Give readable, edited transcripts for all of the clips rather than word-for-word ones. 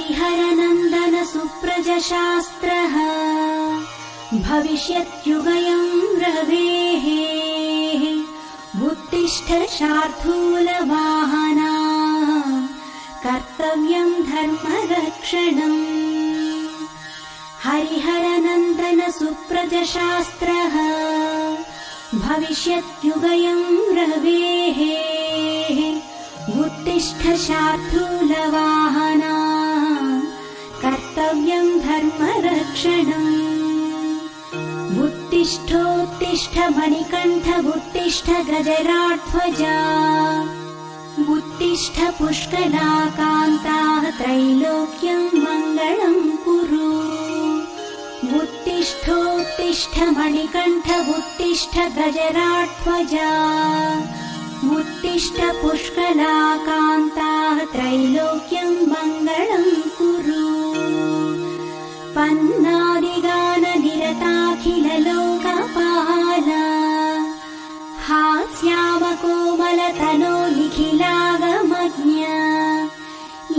हरिहरनन्दन सुप्रजशास्त्रः भविष्यत्युगयं रवेः उत्तिष्ठ शार्दूलवाहना कर्तव्यं धर्मरक्षणम्। हरिहरनन्दन सुप्रजशास्त्रः भविष्यत्युगयं रवेः उत्तिष्ठ शार्दूलवाहना कर्तव्यं धर्मरक्षणम्। उत्तिष्ठोत्तिष्ठ मणिकण्ठ उत्तिष्ठ गजराध्वजा उत्तिष्ठ पुष्कलाकान्ताः त्रैलोक्यं मङ्गलं कुरु। उत्तिष्ठोत्तिष्ठ मणिकण्ठ उत्तिष्ठ गजराध्वजा उत्तिष्ठ पुष्कलाकान्ताः त्रैलोक्यं मङ्गलं कुरु। पन्नादिगाननिरताखिललोकपाला हास्यामकोमलतनो निखिलागमज्ञा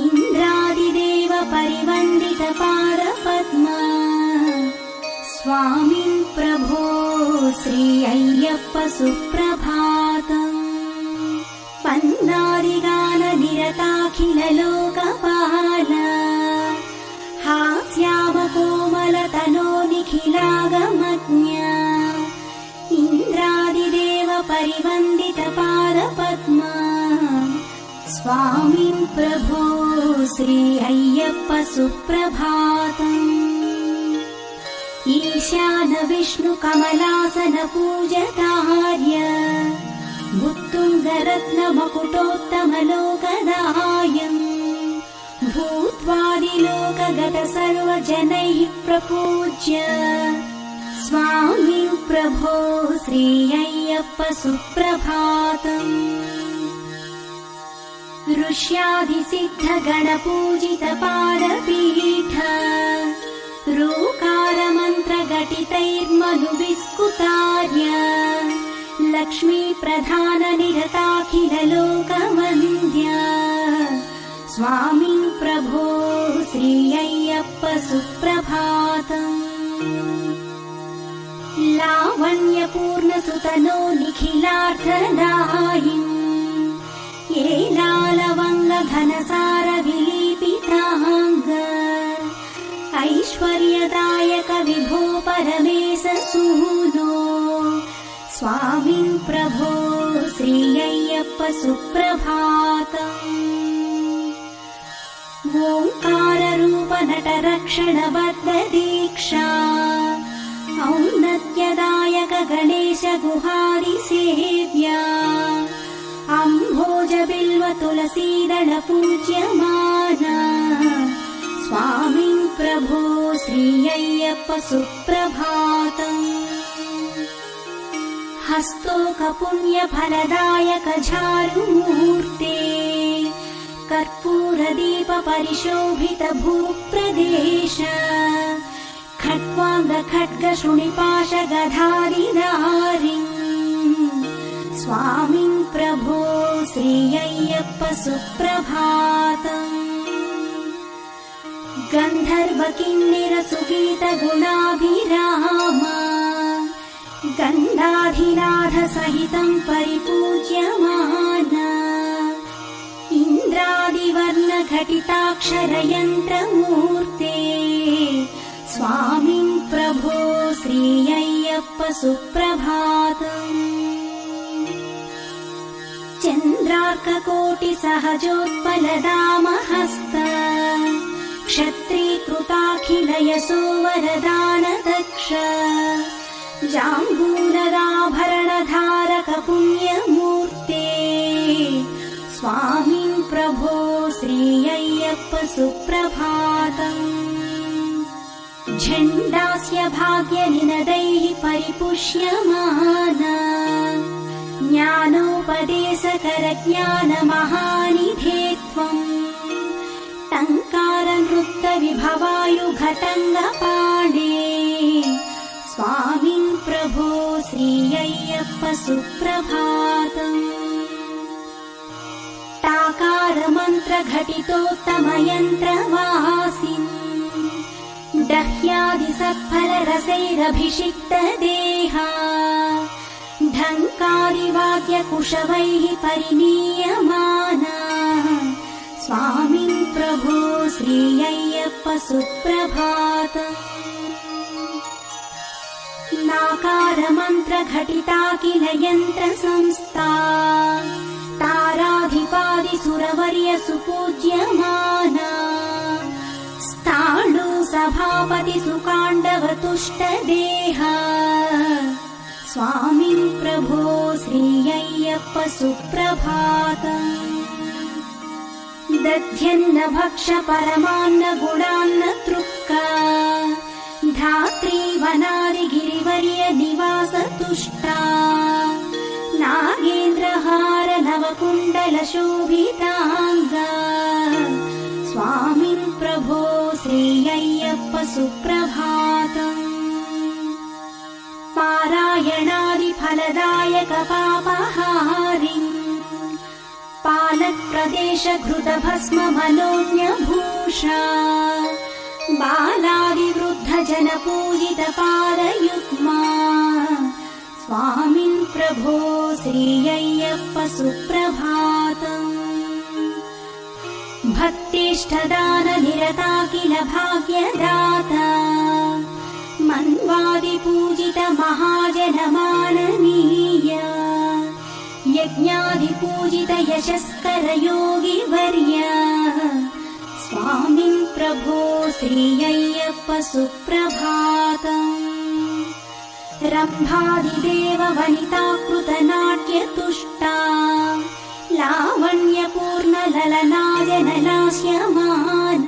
इन्द्रादिदेव परिवन्दितपादपद्मा स्वामिन् प्रभो श्री अय्यप्प सुप्रभातम्। पन्नादिगाननिरताखिललोकपाला हास्यामकोमलतनो निखिलागमज्ञा इन्द्रादिदेव परिवन्दितपादपद्मा स्वामिन् प्रभो श्री अय्यप्प सुप्रभातम्। ईशान विष्णु कमलासन पूजकार्य उत्तुङ्गरत्न मकुटोत्तमलोकदायम् भूत्वादिलोकगत सर्वजनैः प्रपूज्य स्वामिन् प्रभो श्री अय्यप्प सुप्रभातम्। ऋष्यादिसिद्धगणपूजितपादपीठ रूकारमन्त्रघटितैर्मनुविस्कुतार्य लक्ष्मी प्रधान निरताखिललोकवन्द्या स्वामिन् प्रभो श्री अय्यप्प सुप्रभातम्। लावण्यपूर्णसुतनो निखिलार्थदायिन् येलालवङ्गघनसार विलीपिताङ्ग ऐश्वर्यदायक विभो परमेश सूनो स्वामिन् प्रभो श्री अय्यप्प सुप्रभातम्। ओङ्काररूप नटरक्षणबद्ध दीक्षा औन्नत्यदायक गणेश गुहादिसेव्या अम्भोज बिल्व तुलसीदल पूज्यमाना स्वामिन् प्रभो श्री अय्यप्प सुप्रभातम्। हस्तोकपुण्यफलदायक झारुमूर्ते कर्पूरदीप परिशोभित भूप्रदेश खट्वाङ्ग खड्ग शृणिपाश गधारिधारिन् स्वामिन् प्रभो श्री अय्यप्प सुप्रभातम्। गन्धर्व किन्निर सुगीत गुणाभिराम गन्धाधिनाथ सहितं परिपूज्यमाना इन्द्रादिवर्ण घटिताक्षरयन्त्रमूर्ते स्वामिन् प्रभो श्री अय्यप्प सुप्रभातम्। चन्द्रार्ककोटि सहजोत्पलदामहस्त क्षत्रीकृताखिल यशो वरदान दक्ष जाम्बूलराभरणधारक पुण्यमूर्ते स्वामिन् प्रभो श्री अय्यप्प सुप्रभातम्। झण्डास्य भाग्यनिनदैः परिपुष्यमाना ज्ञानोपदेशकर ज्ञानमहानिधे त्वम् टङ्कार नृत्त विभवायुघटङ्गपाणे स्वामिन् प्रभो श्री अय्यप्प सुप्रभातम्। टाकार मन्त्र कारमन्त्रघटितोत्तमयन्त्रवासिन् दह्यादिसत्फलरसैरभिषिक्तदेहा ढङ्कारिवाद्यकुशवैः परिनीयमाना स्वामिन् प्रभो श्रीय्यप्प सुप्रभातम्। नाकारमन्त्रघटिता किल यन्त्रसंस्था ताराधिपादिसुरवर्य सुपूज्यमाना स्थाणु सभापति सुकाण्डवतुष्टदेहा स्वामिन् प्रभो श्रीय्यप्प सुप्रभातम्। दध्यन्न भक्ष परमान्न गुणान्न तृक्का धात्री वनादिगिरिवर्य निवास तुष्टा नागेन्द्रहार नवकुण्डल शोभिताङ्गा स्वामिन् प्रभो श्रीय्यप्प सुप्रभातम्। पारायणादिफलदायक पापहारिम् पालक्प्रदेश घृतभस्म मनोज्ञभूषा बालादिवृद्ध जन पूजित पादयुग्मा स्वामिन् प्रभो श्रीय्यप्प सुप्रभातम्। भक्तिष्ठदान निरता किल भाग्यदाता मन्वादि पूजित महाजन माननीय यज्ञादि पूजित यशस्कर योगी वर्य स्वामिन् प्रभो श्रीय्यप्प सुप्रभातम्। रम्भादिदेव वनिताकृत नाट्यतुष्टा लावण्यपूर्ण ललनाजनलास्यमान